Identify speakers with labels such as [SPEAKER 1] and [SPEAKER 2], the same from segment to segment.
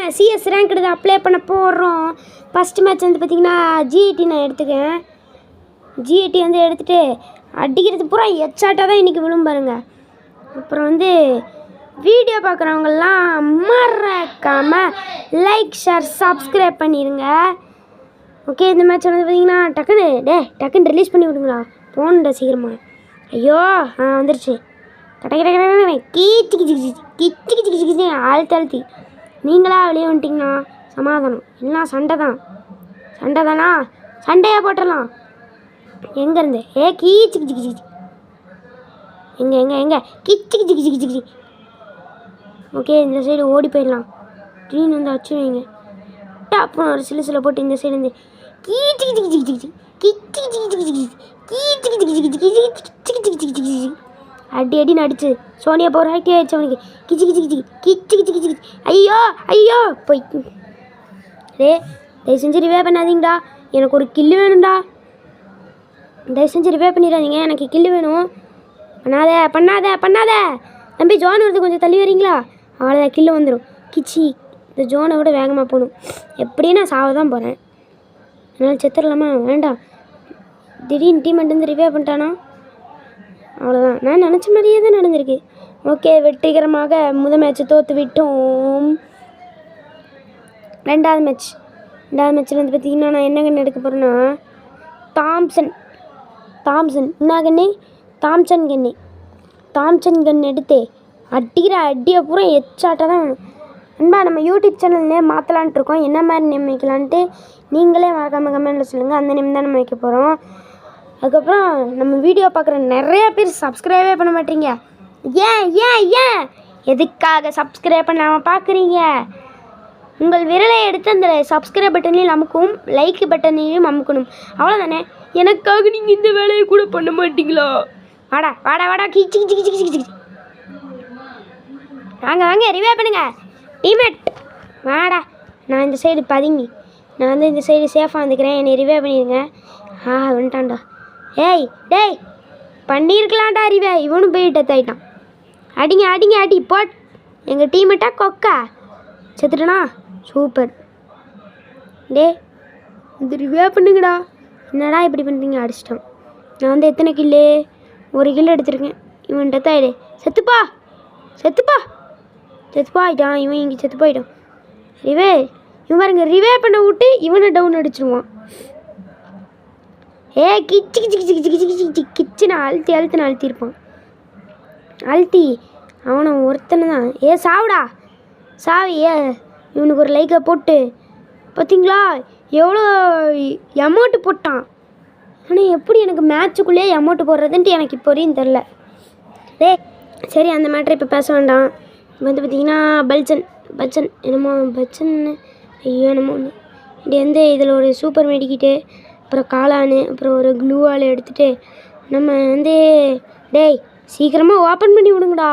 [SPEAKER 1] நம்ம CS rank எடுத்து apply பண்ண போடுறோம். ஃபஸ்ட்டு மேட்ச் வந்து பார்த்திங்கன்னா ஜிஐடி நான் எடுத்துக்கேன். ஜிஐடி வந்து எடுத்துகிட்டு அடிக்கிறது பூரா எச்சாட்டாக தான் இன்றைக்கி விழும் பாருங்க. அப்புறம் வந்து வீடியோ பார்க்குறவங்கெல்லாம் மறக்காமல் லைக் ஷேர் சப்ஸ்கிரைப் பண்ணிடுங்க. ஓகே, இந்த மேட்ச் வந்து பார்த்திங்கன்னா டக்குன்னு ரிலீஸ் பண்ணி விடுங்களா, போகணுண்டா சீக்கிரமாக. ஐயோ வந்துருச்சு. கீச்சு கிச்சு அழுத்தி நீங்களா வெளியே வந்துட்டிங்கன்னா சமாதானம். எல்லாம் சண்டை தானா, சண்டையாக போட்டுடலாம். எங்கேருந்து கீச்சு கிச்சு கிச்சு எங்கே கிச்சு கிச்சு கிச்சு கிச்சு கிச்சு. ஓகே, இந்த சைடு ஓடி போயிடலாம். ட்ரீன் வந்து அச்சு வைங்க. அப்புறம் ஒரு சில போட்டு இந்த சைடு வந்து கீச்சு கிச்சு கிச்சு கிச்சு கிச்சு கிச்சு கிச்சு கிச்சு கீச்சு கிச்சு கிச்சு கிச்சு கிச்சு கிச்சு கிச்சு கிச்சு கிச்சு அடி நடிச்சு சோனியா போகிற ஆக்டிவ் ஆயிடுச்சு அவனுக்கு. கிச்சு கிச்சு கிச்சு கிச்சு கிச்சு கிச்சு கிச்சு ஐயோ போய் தயவு செஞ்சு ரிவே பண்ணாதீங்கடா, எனக்கு ஒரு கில்லு வேணும்டா. தயவு செஞ்சு ரிவே பண்ணிடாதீங்க, எனக்கு கில்லு வேணும். பண்ணாத தம்பி. ஜோன் வருது, கொஞ்சம் தள்ளி வரீங்களா? அவ்வளோதான், கில்லு வந்துடும். கிச்சி இந்த ஜோனை விட வேகமாக போகணும். எப்படியும் நான் சாவ தான் போகிறேன், அதனால் செத்துடலாமா? வேண்டாம். திடீர்னு டீமெண்ட் வந்து ரிவே பண்ணிட்டானா அவ்வளோதான். நான் நினச்ச மாதிரியே தான் நடந்திருக்கு. ஓகே, வெற்றிகரமாக முதல் மேட்ச்சை தோற்று விட்டோம். ரெண்டாவது மேட்ச்சில் வந்து பார்த்திங்கன்னா நான் என்ன கன்று எடுக்க போகிறேன்னா தாம்சன் என்ன கன்று? தாம்சன் கன்று எடுத்து அடிக்கிற அடியை பூரா எச்சாட்டாக தான் வேணும். அன்பா, நம்ம யூடியூப் சேனல் நேம் மாற்றலான்ட்டு இருக்கோம். என்ன மாதிரி நேம் வைக்கலான்ட்டு நீங்களே மறக்காமல் கமெண்ட்டில் சொல்லுங்கள். அந்த நேம் தான் நம்ம வைக்க போகிறோம். அதுக்கப்புறம் நம்ம வீடியோ பார்க்குற நிறையா பேர் சப்ஸ்கிரைபே பண்ண மாட்டீங்க. ஏன் எதுக்காக சப்ஸ்கிரைப் பண்ணாமல் பார்க்குறீங்க? உங்கள் விரலை எடுத்து அந்த சப்ஸ்கிரைப் பட்டனையும் அமுக்கும், லைக் பட்டனையும் அமுக்கணும். அவ்வளோதானே. எனக்காக நீங்கள் இந்த வேலையை கூட பண்ண மாட்டீங்களா? வாடா கிச்சு கிச்சு கிச்சு கிச்சு கிச்சு. வாங்க ரிவே பண்ணுங்க டீமேட். வாடா, நான் இந்த சைடு பதுங்கி, நான் வந்து இந்த சைடு சேஃபாக வந்துக்கிறேன். என்னை ரிவே பண்ணிடுங்க. வந்துட்டான்டா. டேய் பண்ணியிருக்கலாம்டா ரிவே. இவனும் போய் டெத் ஆகிட்டான். அடி போட். எங்கள் டீமேட்டா கொக்கா செத்துட்டனா? சூப்பர். இந்த ரிவே பண்ணுங்கடா. என்னடா இப்படி பண்ணுறீங்க? அடிச்சிட்டான். நான் வந்து எத்தனை கில்லு? ஒரு கில்லு எடுத்துருக்கேன். இவன் டெத் ஆகிடு. செத்துப்பா ஆகிட்டான். இவன் இங்கே செத்து போயிட்டான். இவன் பாருங்க, ரிவே பண்ண விட்டு இவனை டவுன் அடிச்சிருவான். கிச்சு கிச்சு கிச்சு கிச்சு கிச்சு கிச்சு கிச்சு கிச்சுன்னு அழுத்திருப்பான். அவனை ஒருத்தனை தான். சாவி. இவனுக்கு ஒரு லைக்கை போட்டு பார்த்தீங்களா எவ்வளோ அமௌண்ட்டு போட்டான். ஆனால் எப்படி எனக்கு மேட்சுக்குள்ளேயே அமௌண்ட்டு போடுறதுன்ட்டு எனக்கு இப்போ வரையும் தெரில. சரி, அந்த மேட்ரை இப்போ பேச வேண்டாம். வந்து பார்த்திங்கன்னா பச்சன் என்னமோ ஒன்று இப்படி வந்து இதில் ஒரு சூப்பர் மெடிக்கிட்டு, அப்புறம் காளான், அப்புறம் ஒரு க்ளூவால் எடுத்துகிட்டு நம்ம வந்து சீக்கிரமாக ஓப்பன் பண்ணி விடுங்கடா.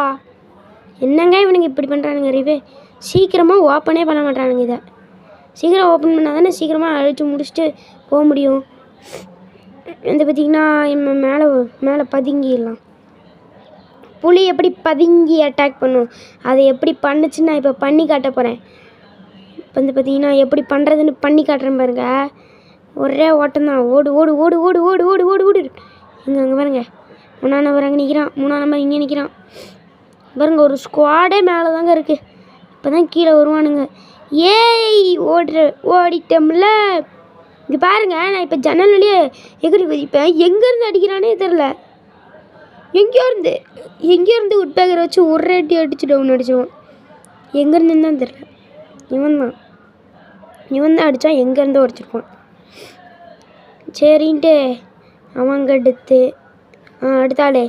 [SPEAKER 1] என்னங்க இவனுங்க இப்படி பண்ணுறானுங்க? ரிவே சீக்கிரமாக ஓப்பனே பண்ண மாட்டானுங்க. இதை சீக்கிரம் ஓப்பன் பண்ணால் தானே சீக்கிரமாக அழித்து முடிச்சுட்டு போக முடியும். வந்து பார்த்திங்கன்னா மேலே பதுங்கிடலாம். புலி எப்படி பதுங்கி அட்டாக் பண்ணும், அதை எப்படி பண்ணுச்சுன்னு நான் இப்போ பண்ணி காட்ட போகிறேன். இப்போ வந்து பார்த்திங்கன்னா எப்படி பண்ணுறதுன்னு பண்ணி காட்டுறேன் பாருங்க. ஒரே ஓட்டம் தான். ஓடு. அங்கே பாருங்க, 3ஆம் நம்பர் அங்கே நிற்கிறான், 3ஆம் நம்பர் இங்கே நிற்கிறான் பாருங்க. ஒரு ஸ்குவாடே மேலே தாங்க இருக்குது. இப்போ தான் கீழே வருவானுங்க. ஓடிட்டோம்ல. இங்கே பாருங்க, நான் இப்போ ஜன்னல் வழியே எகிரி குதிப்பேன். எங்கேருந்து அடிக்கிறானே தெரில. எங்கேருந்து உட்பேக்கரை வச்சு ஒரு அடி அடிச்சு டவுன் அடிச்சிடுவான். எங்கேருந்துன்னு தான் தெரில. இவன் தான் அடித்தான். எங்கேருந்து உடச்சிருப்பான். சரின்ட்டு அவங்க அடுத்தாலே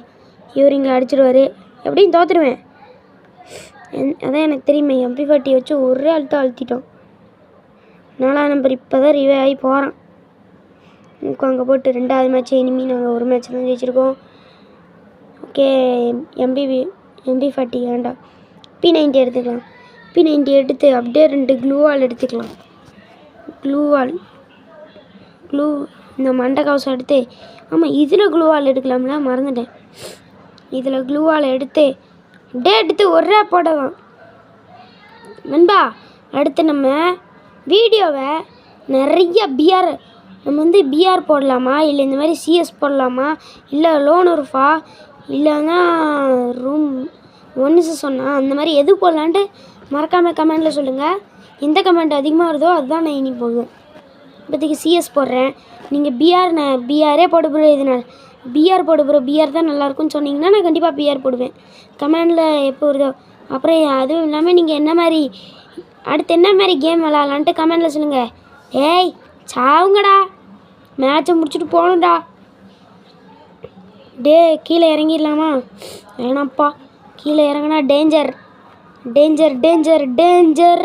[SPEAKER 1] இவர் இங்கே அடிச்சிடுவார். எப்படியும் தோற்றுருவேன். அதான் எனக்கு தெரியுமே. MP40 வச்சு ஒரே அழுத்திட்டோம். 4ஆம் நம்பர் இப்போ தான் ரிவே ஆகி போகிறான். அங்கே போட்டு 2வது மேட்ச் இனிமே நாங்கள் ஒரு மேட்ச் தான் ஜெயிச்சிருக்கோம். ஓகே, MP40 வேண்டாம், P90 எடுத்துக்கலாம். P90 எடுத்து அப்படியே 2 க்ளூவால் எடுத்துக்கலாம். க்ளூ இந்த மண்டை கவசம் எடுத்து, ஆமாம் இதில் க்ளூவால் எடுக்கலாம்ல, மறந்துட்டேன். இதில் க்ளூவால் எடுத்து அப்படியே எடுத்து ஒரே போட தான். நண்பா அடுத்து நம்ம வீடியோவை நிறைய பிஆர் நம்ம வந்து பிஆர் போடலாமா, இல்லை இந்த மாதிரி சிஎஸ் போடலாமா, இல்லை லோன் உருஃபா, இல்லைன்னா ரூம் ஒன்று சொன்னால் அந்த மாதிரி எது போடலான்ட்டு மறக்காமல் கமெண்டில் சொல்லுங்கள். எந்த கமெண்ட் அதிகமாக வருதோ அதுதான் நான் இனி போடுவேன். இப்போதைக்கு சிஎஸ் போடுறேன். நீங்கள் பிஆரே போட போகிற இதனால் பிஆர் போட போகிற பிஆர் தான் நல்லாயிருக்கும்னு சொன்னீங்கன்னா நான் கண்டிப்பாக பிஆர் போடுவேன். கமெண்டில் எப்போ வருதோ. அப்புறம் அதுவும் இல்லாமல் நீங்கள் என்ன மாதிரி அடுத்து என்ன மாதிரி கேம் விளாட்லான்ட்டு கமெண்டில் சொல்லுங்கள். ஏய் சாவுங்கடா, மேட்சை முடிச்சுட்டு போகணும்டா. கீழே இறங்கிடலாமா? வேணாம்ப்பா, கீழே இறங்கினா danger danger danger danger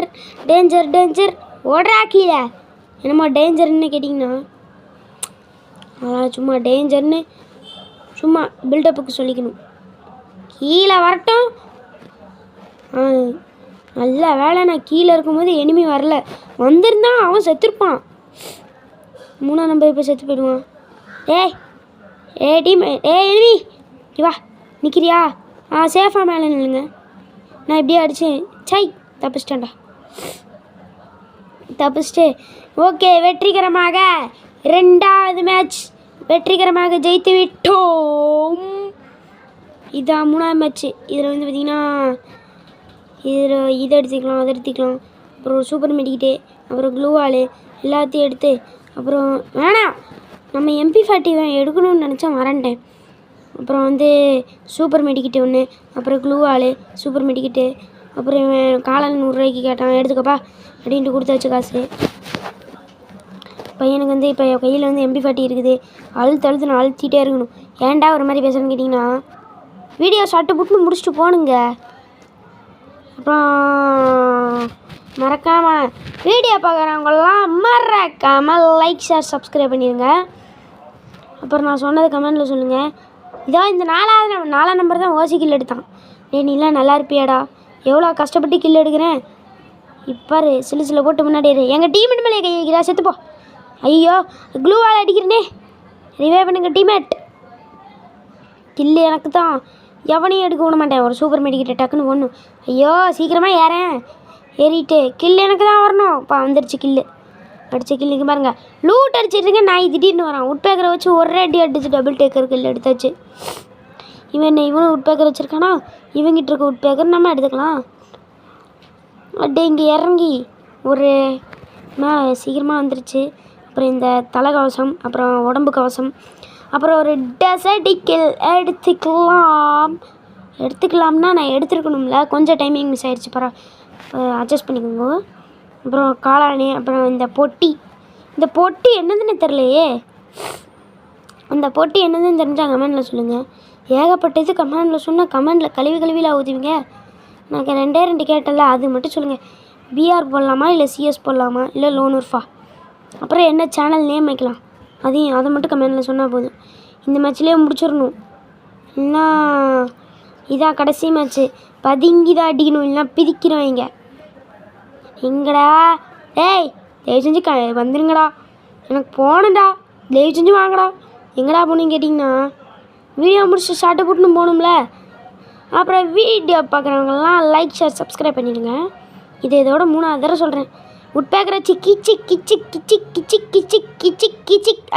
[SPEAKER 1] danger danger. ஓடுறா கீழே. என்னம்மா டேஞ்சர்னு கேட்டிங்கன்னா சும்மா டேஞ்சர்னு சும்மா பில்டப்புக்கு சொல்லிக்கணும். கீழே வரட்டும். நல்ல வேலை நான் கீழே இருக்கும்போது எனிமி வரல. வந்திருந்தான் அவன் செத்துருப்பான். 3ஆம் நம்பர் இப்போ செத்து போயிடுவான். டீம் எனிமி வா, நிற்கிறியா? சேஃபாக மேலே நில்லுங்க. நான் இப்படியே அடித்தேன். தப்பிச்சிட்டேன்டா. தப்பிச்சிட்டு ஓகே, வெற்றிகரமாக 2வது மேட்ச் வெற்றிகரமாக ஜெயித்து விட்டோம். இதான் 3ஆவது மேட்ச்சு. இதில் வந்து பார்த்திங்கன்னா இதை எடுத்துக்கலாம், அதை எடுத்துக்கலாம். அப்புறம் சூப்பர் மெடிக்கிட்டு, அப்புறம் க்ளூவாலு எல்லாத்தையும் எடுத்து, அப்புறம் வேணாம் நம்ம MP40 எடுக்கணும்னு நினச்சா மறந்துட்டேன். அப்புறம் வந்து சூப்பர் மெடிக்கிட்டு ஒன்று, அப்புறம் க்ளூவாலு, சூப்பர் மெடிக்கிட்டு, அப்புறம் இவன் காலால் 100 ரூபாய்க்கு கேட்டான். எடுத்துக்கப்பா அப்படின்ட்டு கொடுத்தாச்சு காசு. பையனுக்கு வந்து இப்போ கையில் வந்து MP40 இருக்குது. அழுத்து நான் அழுத்திட்டே இருக்கணும். ஏன்டா ஒரு மாதிரி பேசுகிறேன்னு கேட்டிங்கன்னா வீடியோ ஷார்ட்டு புட்டுன்னு முடிச்சுட்டு போகணுங்க. அப்புறம் மறக்காமல் வீடியோ பார்க்குறவங்களாம் மறக்காமல் லைக் ஷேர் சப்ஸ்கிரைப் பண்ணிடுங்க. அப்புறம் நான் சொன்னது கமெண்டில் சொல்லுங்கள். இதான் இந்த 4ஆம் நம்பர் தான் ஓசி கில் எடுத்தான். நீலாம் நல்லா இருப்பியாடா, எவ்வளோ கஷ்டப்பட்டு கில் எடுக்கிறேன். இப்போ சில போட்டு முன்னாடி எங்கள் டீம்மேட் மேலே கை வைக்கிறா, செத்துப்போ. ஐயோ க்ளூவால் அடிக்கிறேனே, ரிவே பண்ணுங்க டீம்மேட். கில்லு எனக்கு தான், எவனையும் எடுக்க விட மாட்டேன். ஒரு சூப்பர் மெடிக்கிட்ட டக்குன்னு ஒன்று. ஐயோ சீக்கிரமாக ஏறிட்டு கில்லு எனக்கு தான் வரணும். இப்போ வந்துடுச்சு கில்லு. அடித்த கில்லுக்கு பாருங்கள், லூட் அடிச்சிட்ருங்க. நாய் திடீர்னு வரான். உட்பேக்கரை வச்சு ஒரே அடி அடிச்சு டபுள் டேக்கர் கில் எடுத்தாச்சு. இவனும் உட்பேக்கர் வச்சுருக்கானா, இவங்கிட்ட இருக்க உட்பேக்கர் நம்ம எடுத்துக்கலாம். அப்படியே இங்கே இறங்கி ஒரு சீக்கிரமாக வந்துருச்சு. அப்புறம் இந்த தலை கவசம், அப்புறம் உடம்பு கவசம், அப்புறம் ஒரு டெசர்டிக்கில் எடுத்துக்கலாம்னா நான் எடுத்துருக்கணும்ல, கொஞ்சம் டைமிங் மிஸ் ஆகிடுச்சு. அட்ஜஸ்ட் பண்ணிக்கோங்க. அப்புறம் காளானி, அப்புறம் இந்த பொட்டி என்னதுன்னு தெரிலையே. அந்த பொட்டி என்னதுன்னு தெரிஞ்சால் கமெண்டில் சொல்லுங்கள். ஏகப்பட்டது கமெண்டில் சொன்னால் கமெண்டில் கழுவியில் ஊற்றுவீங்க. நான் 2 கேட்டல, அது மட்டும் சொல்லுங்கள். பிஆர் போடலாமா, இல்லை சிஎஸ் போடலாமா, இல்லை லோன் உர்ஃபா, அப்புறம் என்ன சேனல் நேம் வைக்கலாம், அதை மட்டும் கமெண்டில் சொன்னால் போதும். இந்த மேட்ச்லேயே முடிச்சிடணும். இல்லைன்னா இதான் கடைசி மேட்ச்சு. பதுங்கி தான் அடிக்கணும், இல்லைனா பிதிக்கிறவங்க. எங்கடா தயவு செஞ்சு வந்துருங்கடா, எனக்கு போகணும்டா, தயவு செஞ்சு வாங்கடா. எங்கடா போகணுன்னு கேட்டிங்கன்னா வீடியோ முடிச்சு ஷார்ட்டை போட்டுன்னு போகணும்ல. அப்புறம் வீடியோ பார்க்குறவங்கலாம் லைக் ஷேர் சப்ஸ்கிரைப் பண்ணிடுங்க. இதோட 3ஆவது தடவை சொல்கிறேன். உட்பேக்கரை கிச்சி.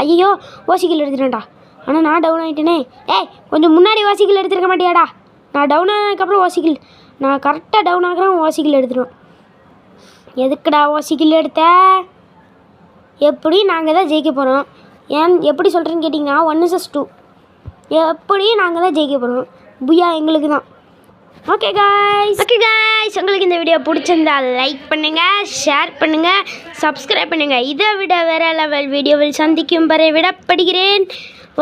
[SPEAKER 1] ஐயோ ஓசிக்கல் எடுத்துட்டேன்டா. ஆனால் நான் டவுன் ஆகிட்டேனே. கொஞ்சம் முன்னாடி ஓசிக்கல் எடுத்துருக்க மாட்டியாடா. நான் டவுன் ஆனதுக்கப்புறம் ஓசிக்கல், நான் கரெக்டாக டவுன் ஆகிறேன் ஓசிக்கல் எடுத்துடுவேன். எதுக்குடா ஓசிக்கல் எடுத்த? எப்படி நாங்கள் தான் ஜெயிக்க போகிறோம். எப்படி சொல்கிறேன்னு கேட்டிங்கன்னா 1 vs 2 எப்படியும் நாங்கள் தான் ஜெயிக்க போகிறோம். புயா எங்களுக்கு தான். ஓகே காய்ஸ், உங்களுக்கு இந்த வீடியோ பிடிச்சிருந்தா லைக் பண்ணுங்கள், ஷேர் பண்ணுங்கள், சப்ஸ்கிரைப் பண்ணுங்கள். இதை விட வேறு லெவல் வீடியோவில் சந்திக்கும் வரை விடப்படுகிறேன்.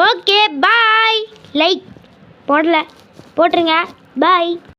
[SPEAKER 1] Okay bye. லைக் போட்டுருங்க. பாய்.